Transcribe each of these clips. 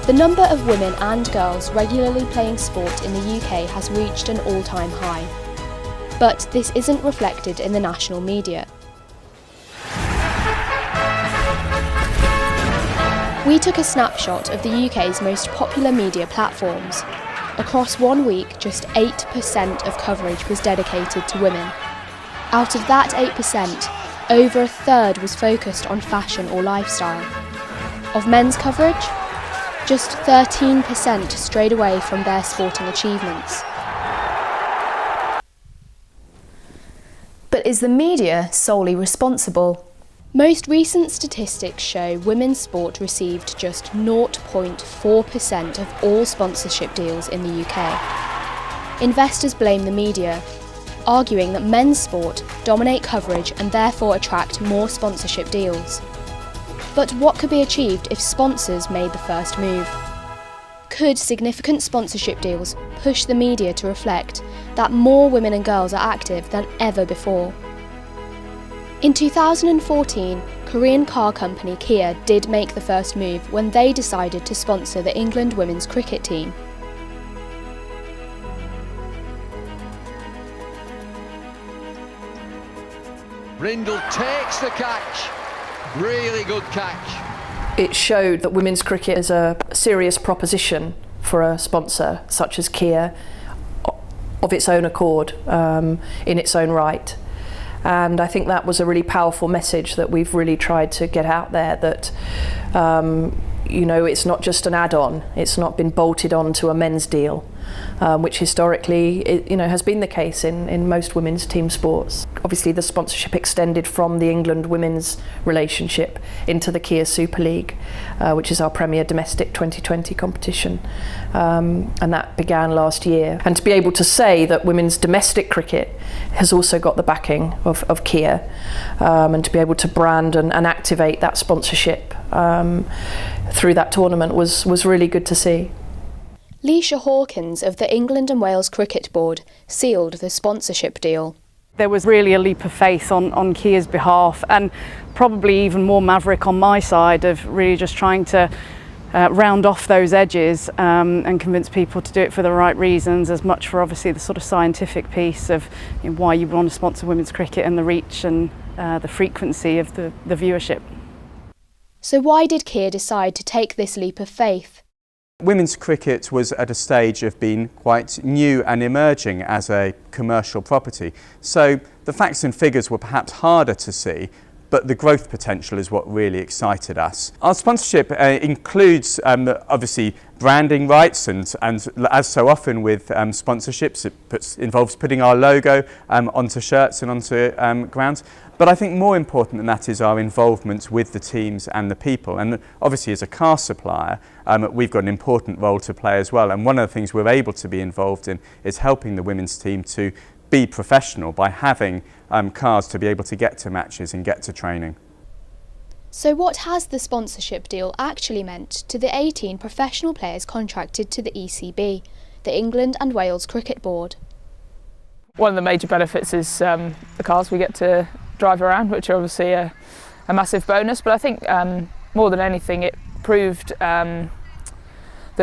The number of women and girls regularly playing sport in the UK has reached an all-time high. But this isn't reflected in the national media. We took a snapshot of the UK's most popular media platforms. Across 1 week, just 8% of coverage was dedicated to women. Out of that 8%, over a third was focused on fashion or lifestyle. Of men's coverage, just 13% strayed away from their sporting achievements. But is the media solely responsible? Most recent statistics show women's sport received just 0.4% of all sponsorship deals in the UK. Investors blame the media, arguing that men's sport dominate coverage and therefore attract more sponsorship deals. But what could be achieved if sponsors made the first move? Could significant sponsorship deals push the media to reflect that more women and girls are active than ever before? In 2014, Korean car company Kia did make the first move when they decided to sponsor the England women's cricket team. Brindle takes the catch. Really good catch. It showed that women's cricket is a serious proposition for a sponsor such as Kia of its own accord, in its own right. And I think that was a really powerful message that we've really tried to get out there, that it's not just an add-on, it's not been bolted on to a men's deal, which historically has been the case in most women's team sports. Obviously the sponsorship extended from the England women's relationship into the Kia Super League, which is our premier domestic 2020 competition, and that began last year. And to be able to say that women's domestic cricket has also got the backing of Kia, and to be able to brand and activate that sponsorship through that tournament was really good to see. Leisha Hawkins of the England and Wales Cricket Board sealed the sponsorship deal. There was really a leap of faith on Kia's behalf, and probably even more maverick on my side of really just trying to round off those edges and convince people to do it for the right reasons, as much for obviously the sort of scientific piece of why you want to sponsor women's cricket and the reach and the frequency of the viewership. So why did Kia decide to take this leap of faith? Women's cricket was at a stage of being quite new and emerging as a commercial property. So the facts and figures were perhaps harder to see, but the growth potential is what really excited us. Our sponsorship includes obviously branding rights, and as so often with sponsorships, it involves putting our logo onto shirts and onto grounds. But I think more important than that is our involvement with the teams and the people. And obviously as a car supplier, we've got an important role to play as well. And one of the things we're able to be involved in is helping the women's team to be professional by having cars to be able to get to matches and get to training. So what has the sponsorship deal actually meant to the 18 professional players contracted to the ECB, the England and Wales Cricket Board? One of the major benefits is the cars we get to drive around, which are obviously a massive bonus, but I think more than anything it proved that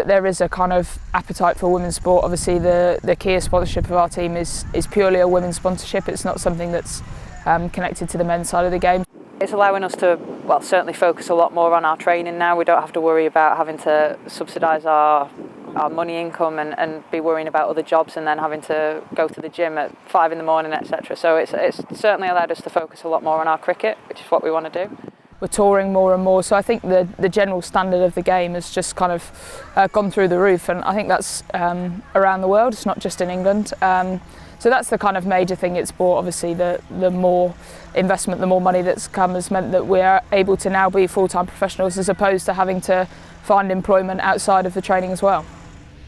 there is a kind of appetite for women's sport. Obviously the Kia sponsorship of our team is purely a women's sponsorship. It's not something that's connected to the men's side of the game. It's allowing us to, certainly focus a lot more on our training now. We don't have to worry about having to subsidise our money income and be worrying about other jobs and then having to go to the gym at 5 in the morning, etc. So it's certainly allowed us to focus a lot more on our cricket, which is what we want to do. We're touring more and more, so I think the general standard of the game has just kind of gone through the roof, and I think that's around the world, it's not just in England. So that's the kind of major thing it's brought. Obviously the more investment, the more money that's come has meant that we're able to now be full-time professionals as opposed to having to find employment outside of the training as well.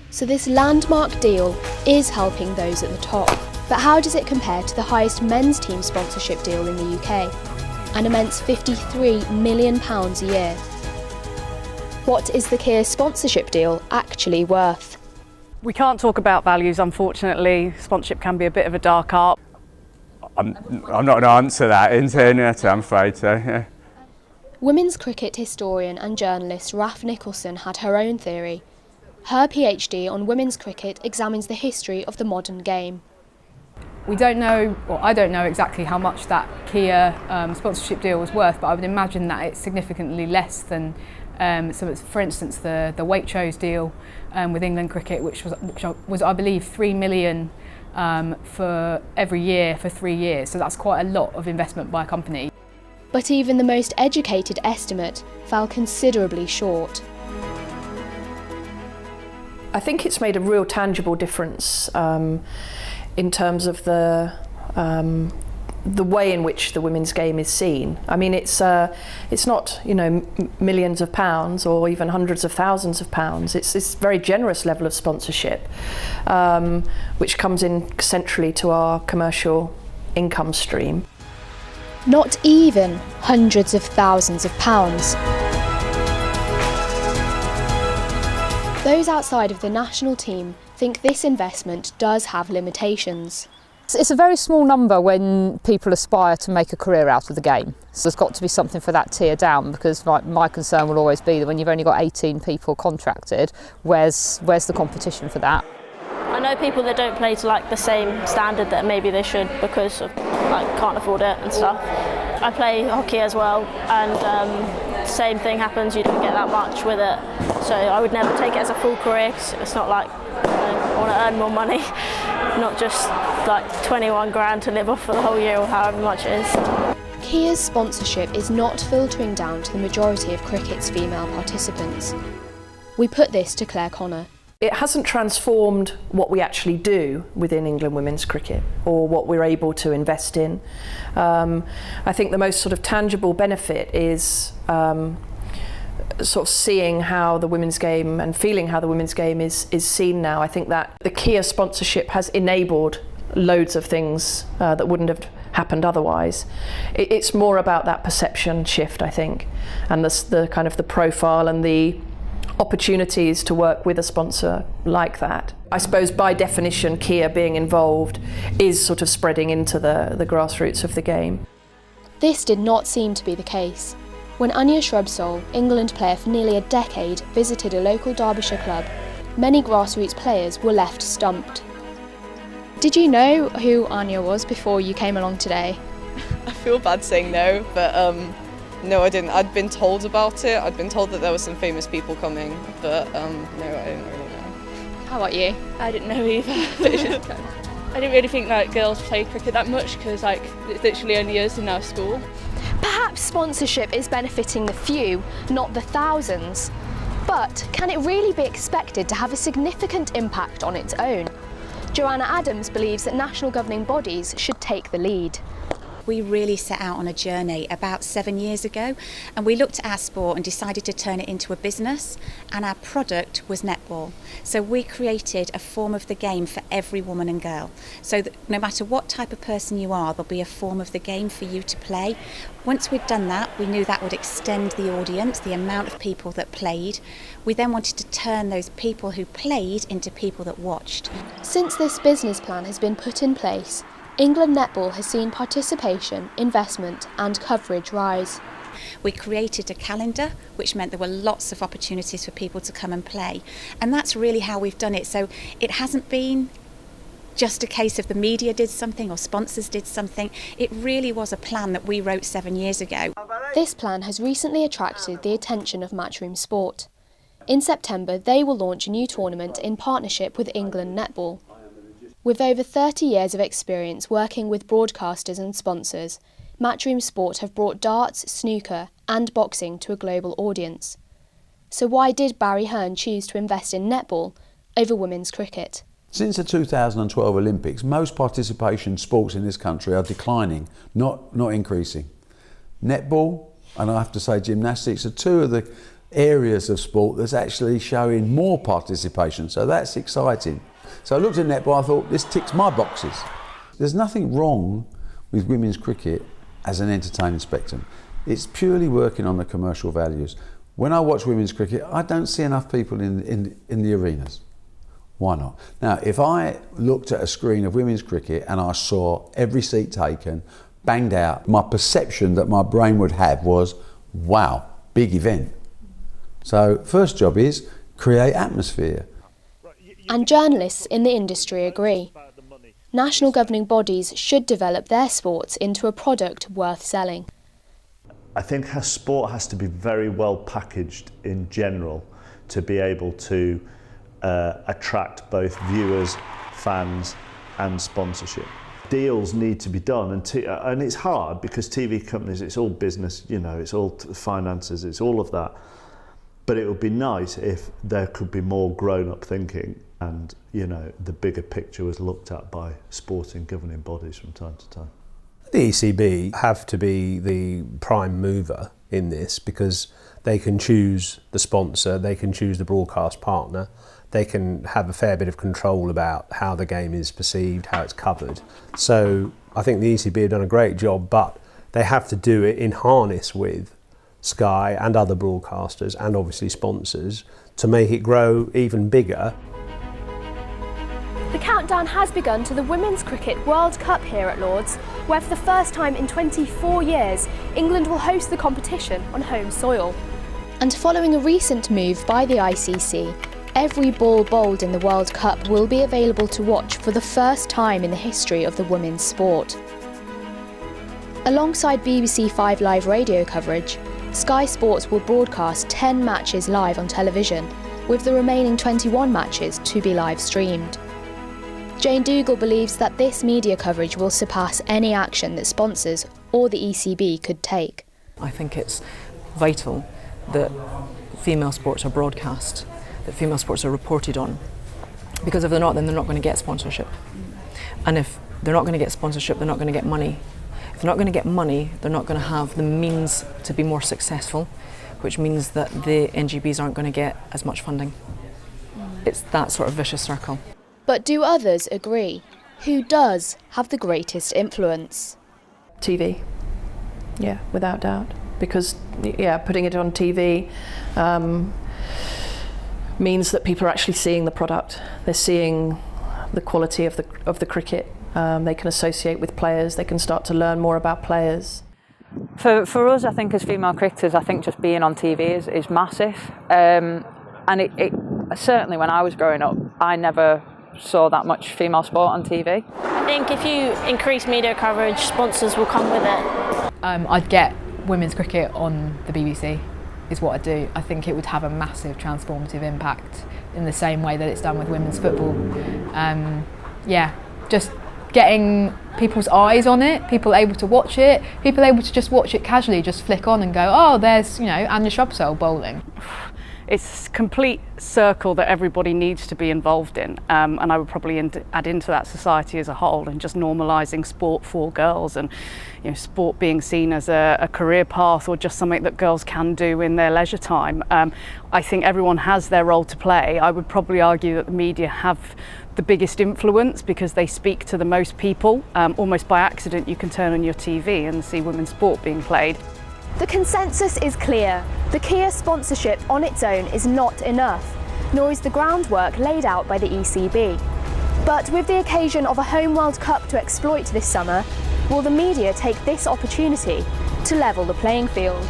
So this landmark deal is helping those at the top. But how does it compare to the highest men's team sponsorship deal in the UK? An immense £53 million a year. What is the Kia sponsorship deal actually worth? We can't talk about values, unfortunately. Sponsorship can be a bit of a dark art. I'm not going to answer that internet, I'm afraid. So, yeah. Women's cricket historian and journalist Raf Nicholson had her own theory. Her PhD on women's cricket examines the history of the modern game. We don't know, or I don't know exactly how much that Kia sponsorship deal was worth, but I would imagine that it's significantly less than, for instance, the Waitrose deal with England Cricket, which was I believe £3 million for every year for 3 years. So that's quite a lot of investment by a company. But even the most educated estimate fell considerably short. I think it's made a real tangible difference in terms of the way in which the women's game is seen. I mean, it's not, you know, millions of pounds or even hundreds of thousands of pounds. It's this very generous level of sponsorship, which comes in centrally to our commercial income stream. Not even hundreds of thousands of pounds. Those outside of the national team think this investment does have limitations. It's a very small number when people aspire to make a career out of the game. So there's got to be something for that tier down, because my concern will always be that when you've only got 18 people contracted, where's the competition for that? I know people that don't play to like the same standard that maybe they should because of like can't afford it and stuff. I play hockey as well, and same thing happens, you don't get that much with it. So I would never take it as a full career, 'cause it's not like, you know, I want to earn more money, not just like 21 grand to live off for the whole year or however much it is. Kia's sponsorship is not filtering down to the majority of cricket's female participants. We put this to Claire Connor. It hasn't transformed what we actually do within England women's cricket or what we're able to invest in. I think the most sort of tangible benefit is sort of seeing how the women's game and feeling how the women's game is seen now. I think that the Kia sponsorship has enabled loads of things that wouldn't have happened otherwise. It's more about that perception shift, I think, and the kind of the profile and the opportunities to work with a sponsor like that. I suppose by definition, Kia being involved is sort of spreading into the grassroots of the game. This did not seem to be the case. When Anya Shrubsole, England player for nearly a decade, visited a local Derbyshire club, many grassroots players were left stumped. Did you know who Anya was before you came along today? I feel bad saying no, but no, I didn't. I'd been told about it. I'd been told that there were some famous people coming, but no, I didn't really know. How about you? I didn't know either. I didn't really think like girls play cricket that much, because like it's literally only us in our school. Perhaps sponsorship is benefiting the few, not the thousands. But can it really be expected to have a significant impact on its own? Joanna Adams believes that national governing bodies should take the lead. We really set out on a journey about 7 years ago, and we looked at our sport and decided to turn it into a business, and our product was netball. So we created a form of the game for every woman and girl, so that no matter what type of person you are, there'll be a form of the game for you to play. Once we'd done that, we knew that would extend the audience, the amount of people that played. We then wanted to turn those people who played into people that watched. Since this business plan has been put in place, England netball has seen participation, investment and coverage rise. We created a calendar, which meant there were lots of opportunities for people to come and play. And that's really how we've done it. So it hasn't been just a case of the media did something or sponsors did something. It really was a plan that we wrote 7 years ago. This plan has recently attracted the attention of Matchroom Sport. In September, they will launch a new tournament in partnership with England Netball. With over 30 years of experience working with broadcasters and sponsors, Matchroom Sport have brought darts, snooker and boxing to a global audience. So why did Barry Hearn choose to invest in netball over women's cricket? Since the 2012 Olympics, most participation sports in this country are declining, not increasing. Netball, and I have to say gymnastics, are two of the areas of sport that's actually showing more participation, so that's exciting. So I looked at netball, I thought, this ticks my boxes. There's nothing wrong with women's cricket as an entertainment spectrum. It's purely working on the commercial values. When I watch women's cricket, I don't see enough people in the arenas. Why not? Now, if I looked at a screen of women's cricket and I saw every seat taken, banged out, my perception that my brain would have was, wow, big event. So first job is create atmosphere. And journalists in the industry agree. National governing bodies should develop their sports into a product worth selling. I think sport has to be very well packaged in general to be able to attract both viewers, fans and sponsorship. Deals need to be done, and it's hard because TV companies, it's all business, you know, it's all finances, it's all of that. But it would be nice if there could be more grown-up thinking and, you know, the bigger picture was looked at by sporting governing bodies from time to time. The ECB have to be the prime mover in this because they can choose the sponsor, they can choose the broadcast partner, they can have a fair bit of control about how the game is perceived, how it's covered. So I think the ECB have done a great job, but they have to do it in harness with Sky and other broadcasters and obviously sponsors to make it grow even bigger. The countdown has begun to the Women's Cricket World Cup here at Lord's, where for the first time in 24 years, England will host the competition on home soil. And following a recent move by the ICC, every ball bowled in the World Cup will be available to watch for the first time in the history of the women's sport. Alongside BBC 5 live radio coverage, Sky Sports will broadcast 10 matches live on television, with the remaining 21 matches to be live streamed. Jane Dougal believes that this media coverage will surpass any action that sponsors or the ECB could take. I think it's vital that female sports are broadcast, that female sports are reported on, because if they're not, then they're not going to get sponsorship. And if they're not going to get sponsorship, they're not going to get money. If they're not going to get money, they're not going to have the means to be more successful, which means that the NGBs aren't going to get as much funding. It's that sort of vicious circle. But do others agree? Who does have the greatest influence? TV, yeah, without doubt. Because, yeah, putting it on TV means that people are actually seeing the product. They're seeing the quality of the cricket. They can associate with players. They can start to learn more about players. For us, I think as female cricketers, I think just being on TV is massive. And it certainly when I was growing up, I never saw that much female sport on TV. I think if you increase media coverage, sponsors will come with it. I'd get women's cricket on the BBC, is what I'd do. I think it would have a massive transformative impact in the same way that it's done with women's football. Just getting people's eyes on it, people able to watch it, people able to just watch it casually, just flick on and go, oh, there's, you know, Anya Shrubsole bowling. It's a complete circle that everybody needs to be involved in, and I would probably add into that society as a whole, and just normalising sport for girls, and you know, sport being seen as a career path or just something that girls can do in their leisure time. I think everyone has their role to play. I would probably argue that the media have the biggest influence because they speak to the most people. Almost by accident you can turn on your TV and see women's sport being played. The consensus is clear. The Kia sponsorship on its own is not enough, nor is the groundwork laid out by the ECB. But with the occasion of a home World Cup to exploit this summer, will the media take this opportunity to level the playing field?